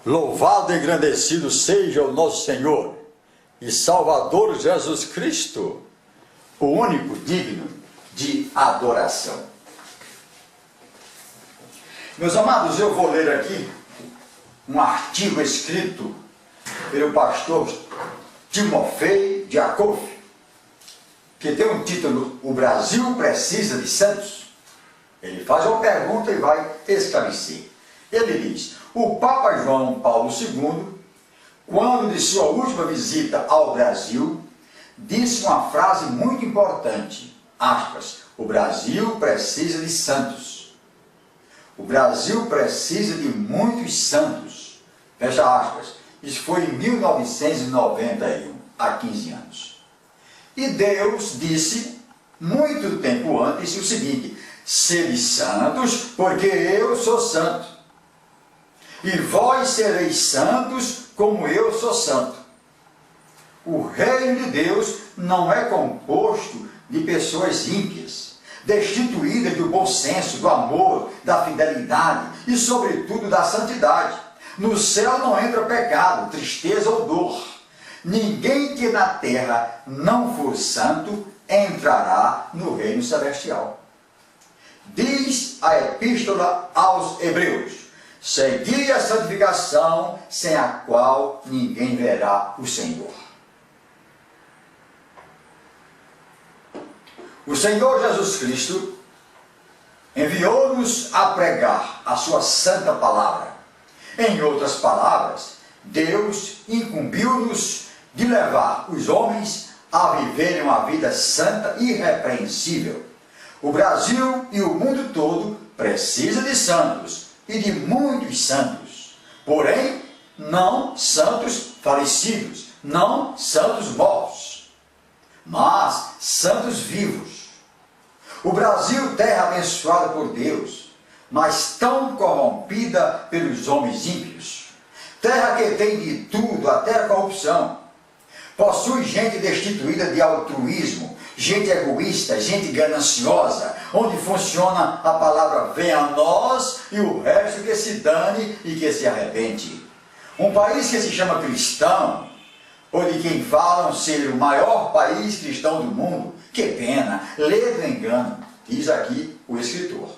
Louvado e engrandecido seja o nosso Senhor e Salvador Jesus Cristo, o único digno de adoração. Meus amados, eu vou ler aqui um artigo escrito pelo pastor Timofei Diakof, que tem um título: O Brasil precisa de santos. Ele faz uma pergunta e vai esclarecer. Ele diz: o Papa João Paulo II, quando de sua última visita ao Brasil, disse uma frase muito importante, aspas, o Brasil precisa de santos. O Brasil precisa de muitos santos. Fecha aspas. Isso foi em 1991, há 15 anos. E Deus disse, muito tempo antes, o seguinte: sede santos, porque eu sou santo. E vós sereis santos, como eu sou santo. O reino de Deus não é composto de pessoas ímpias, destituídas do bom senso, do amor, da fidelidade e, sobretudo, da santidade. No céu não entra pecado, tristeza ou dor. Ninguém que na terra não for santo entrará no reino celestial. Diz a epístola aos Hebreus: segui a santificação, sem a qual ninguém verá o Senhor. O Senhor Jesus Cristo enviou-nos a pregar a sua santa palavra. Em outras palavras, Deus incumbiu-nos de levar os homens a viverem uma vida santa e irrepreensível. O Brasil e o mundo todo precisam de santos, e de muitos santos, porém, não santos falecidos, não santos mortos, mas santos vivos. O Brasil, terra abençoada por Deus, mas tão corrompida pelos homens ímpios, terra que tem de tudo, até a corrupção, possui gente destituída de altruísmo, gente egoísta, gente gananciosa, onde funciona a palavra venha a nós e o resto que se dane e que se arrebente. Um país que se chama cristão, ou de quem falam ser o maior país cristão do mundo, que pena, ledo engano, diz aqui o escritor.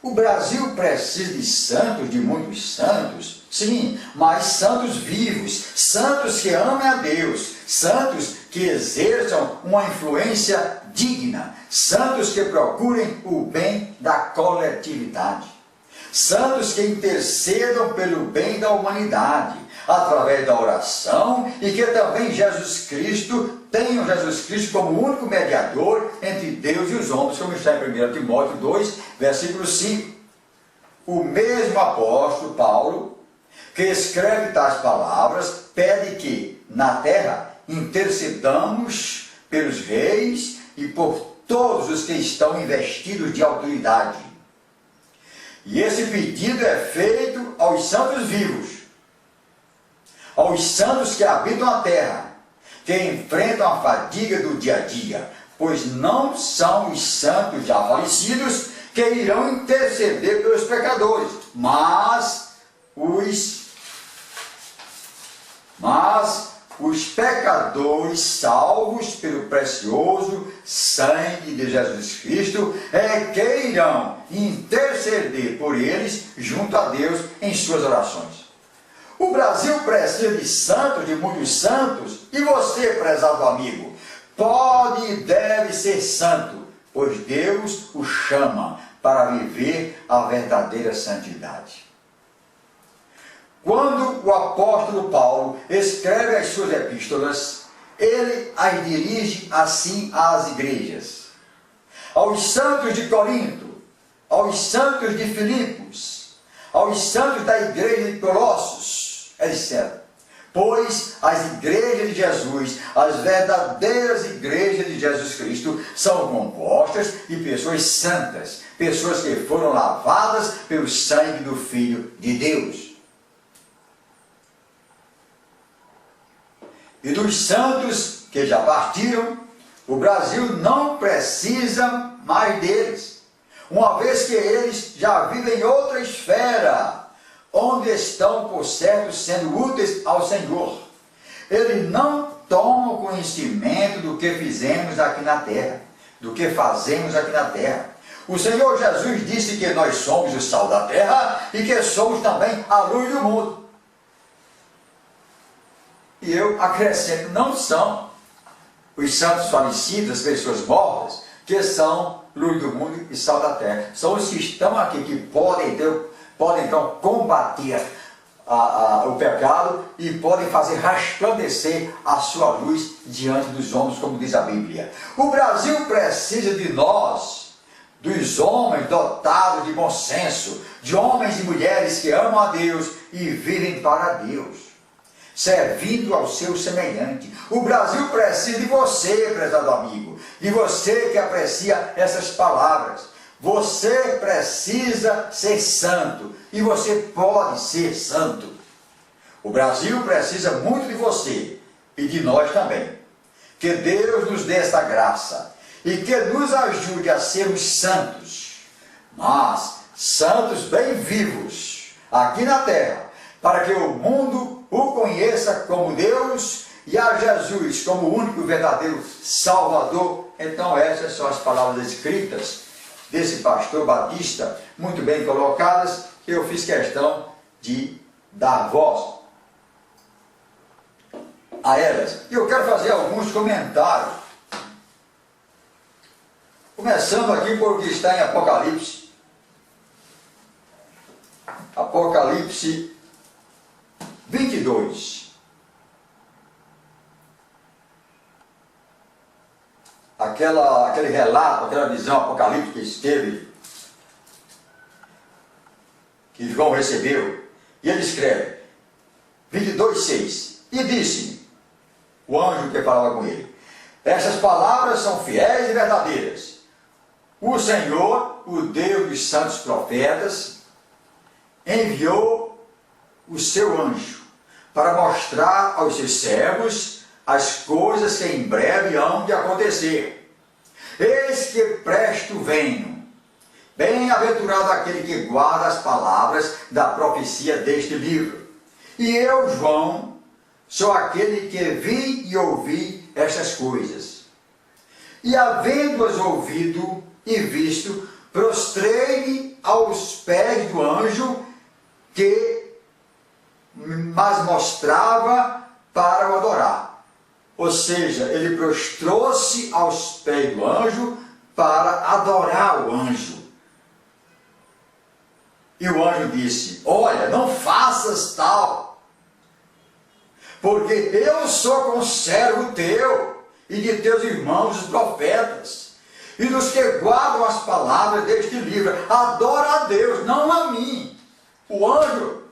O Brasil precisa de santos, de muitos santos, sim, mas santos vivos, santos que amem a Deus, santos que exerçam uma influência digna, santos que procurem o bem da coletividade, santos que intercedam pelo bem da humanidade, através da oração, e que também tenham Jesus Cristo como único mediador entre Deus e os homens, como está em 1 Timóteo 2, versículo 5. O mesmo apóstolo Paulo, que escreve tais palavras, pede que, na terra, intercedamos pelos reis e por todos os que estão investidos de autoridade. E esse pedido é feito aos santos vivos, aos santos que habitam a terra, que enfrentam a fadiga do dia a dia, pois não são os santos já falecidos que irão interceder pelos pecadores, mas os pecadores salvos pelo precioso sangue de Jesus Cristo é que irão interceder por eles junto a Deus em suas orações. O Brasil precisa de santos, de muitos santos, e você, prezado amigo, pode e deve ser santo, pois Deus o chama para viver a verdadeira santidade. Quando o apóstolo Paulo escreve as suas epístolas, ele as dirige assim às igrejas: aos santos de Corinto, aos santos de Filipos, aos santos da igreja de Colossos, etc. Pois as igrejas de Jesus, as verdadeiras igrejas de Jesus Cristo, são compostas de pessoas santas, pessoas que foram lavadas pelo sangue do Filho de Deus. E dos santos que já partiram, o Brasil não precisa mais deles, uma vez que eles já vivem em outra esfera, onde estão, por certo, sendo úteis ao Senhor. Eles não tomam conhecimento do que fizemos aqui na terra, do que fazemos aqui na terra. O Senhor Jesus disse que nós somos o sal da terra e que somos também a luz do mundo. E eu acrescento, não são os santos falecidos, as pessoas mortas, que são luz do mundo e sal da terra. São os que estão aqui, que podem então combater o pecado e podem fazer resplandecer a sua luz diante dos homens, como diz a Bíblia. O Brasil precisa de nós, dos homens dotados de bom senso, de homens e mulheres que amam a Deus e vivem para Deus, servindo ao seu semelhante. O Brasil precisa de você, prezado amigo, de você que aprecia essas palavras. Você precisa ser santo e você pode ser santo. O Brasil precisa muito de você e de nós também. Que Deus nos dê essa graça e que nos ajude a sermos santos, mas santos bem vivos aqui na terra, para que o mundo o conheça como Deus e a Jesus como o único e verdadeiro Salvador. Então essas são as palavras escritas desse pastor Batista, muito bem colocadas, que eu fiz questão de dar voz a elas. E eu quero fazer alguns comentários, começando aqui por o que está em Apocalipse. Apocalipse 22. Aquele relato, aquela visão apocalíptica que esteve, que João recebeu, e ele escreve, 22:6, e disse-me, o anjo que falava com ele, essas palavras são fiéis e verdadeiras. O Senhor, o Deus dos santos profetas, enviou o seu anjo para mostrar aos seus servos as coisas que em breve hão de acontecer. Eis que presto venho. Bem-aventurado aquele que guarda as palavras da profecia deste livro. E eu, João, sou aquele que vi e ouvi estas coisas. E havendo-as ouvido e visto, prostrei-me aos pés do anjo que mas mostrava para o adorar. Ou seja, ele prostrou-se aos pés do anjo para adorar o anjo. E o anjo disse, olha, não faças tal, porque eu sou conservo teu e de teus irmãos os profetas, e dos que guardam as palavras deste livro. Adora a Deus, não a mim. O anjo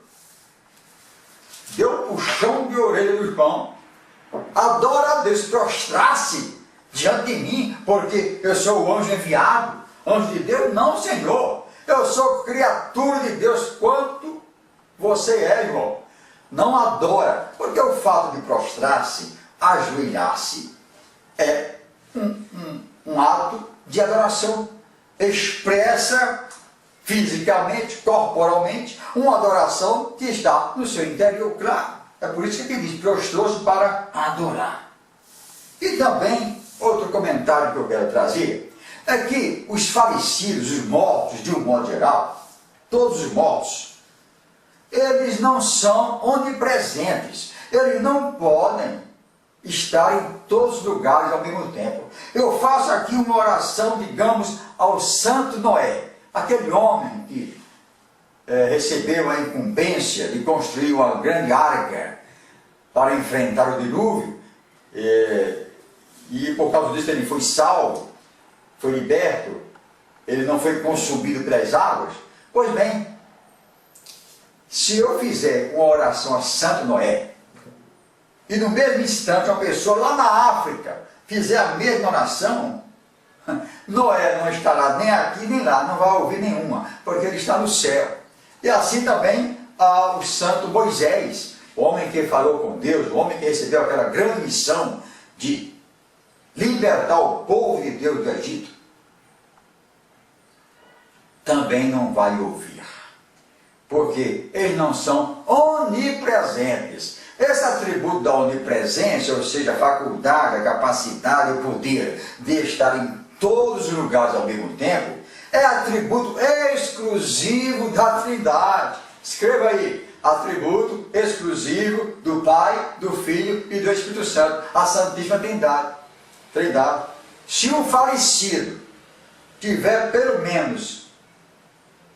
deu um puxão de orelha do João. Adora a Deus, prostrar-se diante de mim, porque eu sou o anjo enviado. Anjo de Deus? Não, Senhor. Eu sou criatura de Deus. Quanto você é, irmão? Não adora, porque o fato de prostrar-se, ajoelhar-se, é um ato de adoração. Expressa fisicamente, corporalmente, uma adoração que está no seu interior, claro. É por isso que ele diz, prostrou-se para adorar. E também, outro comentário que eu quero trazer, é que os falecidos, os mortos, de um modo geral, todos os mortos, eles não são onipresentes, eles não podem estar em todos os lugares ao mesmo tempo. Eu faço aqui uma oração, digamos, ao Santo Noé, aquele homem que recebeu a incumbência de construir uma grande arca para enfrentar o dilúvio, e por causa disso ele foi salvo, foi liberto, ele não foi consumido pelas águas. Pois bem, se eu fizer uma oração a Santo Noé, e no mesmo instante uma pessoa lá na África fizer a mesma oração, Noé não estará nem aqui nem lá, não vai ouvir nenhuma, porque ele está no céu. E assim também o santo Moisés, o homem que falou com Deus, o homem que recebeu aquela grande missão de libertar o povo de Deus do Egito, também não vai ouvir. porque eles não são onipresentes. Esse atributo da onipresença, ou seja, a faculdade, a capacidade, o poder de estar em todos os lugares ao mesmo tempo, é atributo exclusivo da Trindade. Escreva aí, atributo exclusivo do Pai, do Filho e do Espírito Santo, a Santíssima Trindade. Se um falecido tiver pelo menos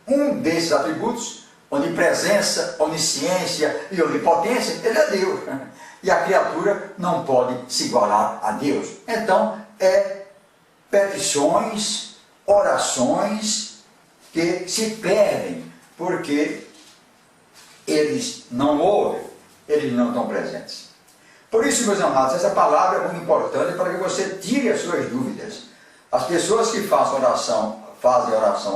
um desses atributos, onipresença, onisciência e onipotência, ele é Deus. E a criatura não pode se igualar a Deus. Então, petições, orações que se perdem, porque eles não ouvem, eles não estão presentes. Por isso, meus amados, essa palavra é muito importante para que você tire as suas dúvidas. As pessoas que fazem oração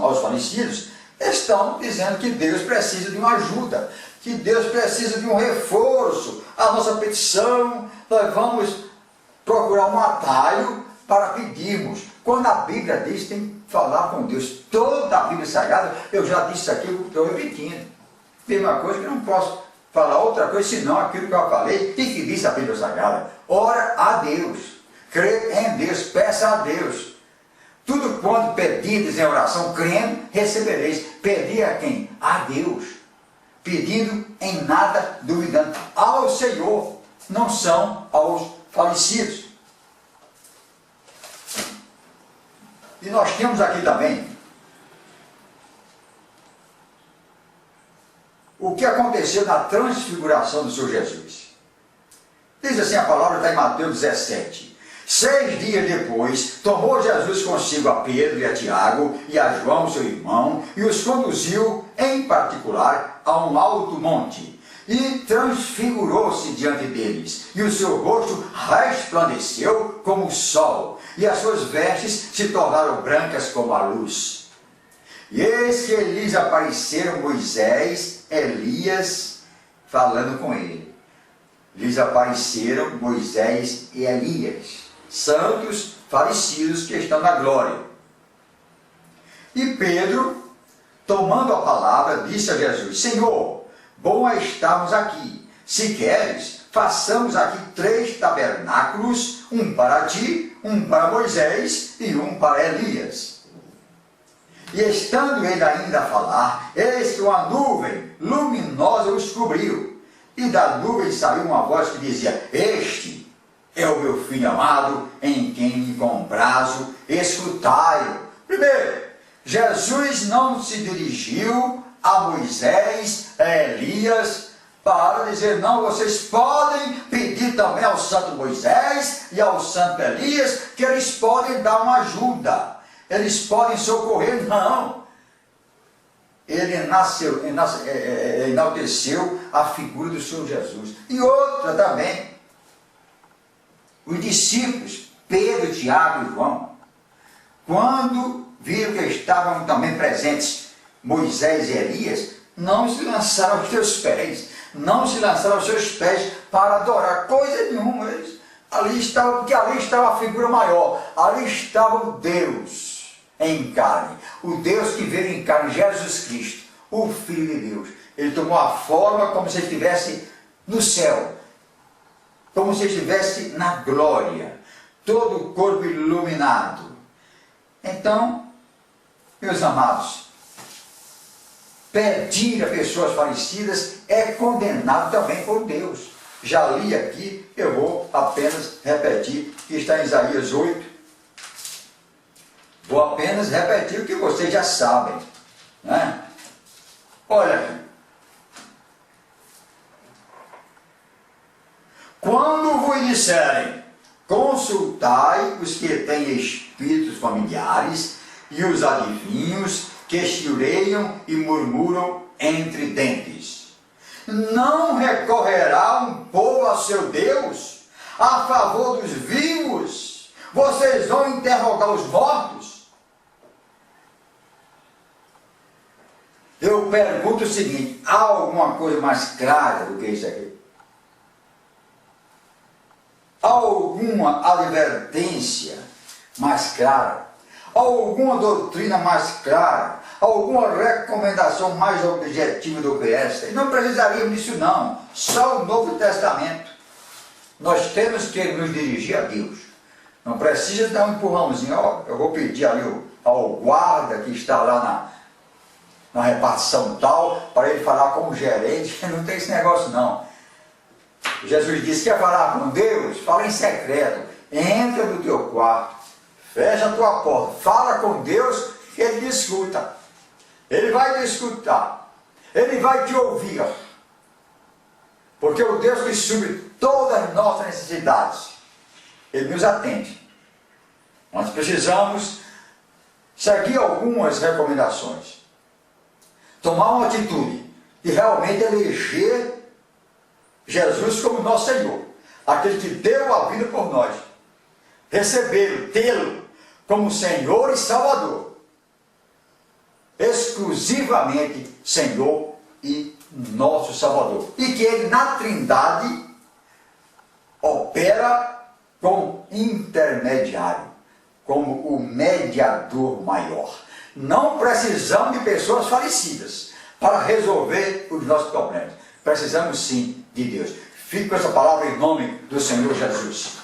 aos falecidos, estão dizendo que Deus precisa de uma ajuda, que Deus precisa de um reforço. A nossa petição, nós vamos procurar um atalho para pedirmos. Quando a Bíblia diz que tem que falar com Deus, toda a Bíblia Sagrada, eu já disse isso aqui, eu estou repetindo. Mesma coisa que eu não posso falar outra coisa senão aquilo que eu falei e que disse a Bíblia Sagrada. Ora a Deus, crê em Deus, peça a Deus. Tudo quanto pedides em oração, crendo, recebereis. Pedir a quem? A Deus. Pedindo em nada, duvidando. Ao Senhor, não são aos falecidos. E nós temos aqui também o que aconteceu na transfiguração do Senhor Jesus. Diz assim a palavra, está em Mateus 17. 6 dias depois, tomou Jesus consigo a Pedro e a Tiago e a João, seu irmão, e os conduziu, em particular, a um alto monte, e transfigurou-se diante deles, e o seu rosto resplandeceu como o sol, e as suas vestes se tornaram brancas como a luz. E eis que lhes apareceram Moisés, Elias, falando com ele. Lhes apareceram Moisés e Elias, santos falecidos que estão na glória. E Pedro, tomando a palavra, disse a Jesus: Senhor, bom é estarmos aqui. Se queres, façamos aqui 3 tabernáculos, um para ti, um para Moisés e um para Elias. E estando ele ainda a falar, eis que uma nuvem luminosa os cobriu. E da nuvem saiu uma voz que dizia: Este é o meu Filho amado, em quem me comprazo, escutai-o. Primeiro, Jesus não se dirigiu a Moisés, a Elias, para dizer: não, vocês podem pedir também ao santo Moisés e ao santo Elias, que eles podem dar uma ajuda, eles podem socorrer. Não. Ele enalteceu a figura do Senhor Jesus. E outra também, os discípulos, Pedro, Tiago e João, quando viram que estavam também presentes Moisés e Elias, não se lançaram aos seus pés, para adorar coisa nenhuma. Eles ali estavam, porque ali estava a figura maior, ali estava o Deus em carne, o Deus que veio em carne, Jesus Cristo, o Filho de Deus. Ele tomou a forma como se estivesse no céu, como se estivesse na glória, todo o corpo iluminado. Então, meus amados, pedir a pessoas falecidas é condenado também por Deus. Já li aqui, eu vou apenas repetir, que está em Isaías 8. Vou apenas repetir o que vocês já sabem, né? Olha aqui. Quando vos disserem, consultai os que têm espíritos familiares e os adivinhos que chileiam e murmuram entre dentes. Não recorrerá um povo a seu Deus a favor dos vivos? Vocês vão interrogar os mortos? Eu pergunto o seguinte: há alguma coisa mais clara do que isso aqui? Há alguma advertência mais clara? alguma doutrina mais clara, alguma recomendação mais objetiva do que esta. E não precisaríamos disso não, só o Novo Testamento. Nós temos que nos dirigir a Deus. Não precisa dar um empurrãozinho, ó, eu vou pedir ali ao guarda que está lá na repartição tal, para ele falar com o gerente. Não tem esse negócio não. Jesus disse: quer falar com Deus? Fala em secreto, entra no teu quarto, fecha a tua porta, fala com Deus, que Ele te escuta. Ele vai te escutar, Ele vai te ouvir, porque o Deus que supre todas as nossas necessidades, Ele nos atende. Nós precisamos seguir algumas recomendações, tomar uma atitude de realmente eleger Jesus como nosso Senhor, aquele que deu a vida por nós, recebê-lo, tê-lo como Senhor e Salvador, exclusivamente Senhor e nosso Salvador, e que Ele na Trindade opera como intermediário, como o mediador maior. Não precisamos de pessoas falecidas para resolver os nossos problemas. Precisamos sim de Deus. Fique com essa palavra em nome do Senhor Jesus.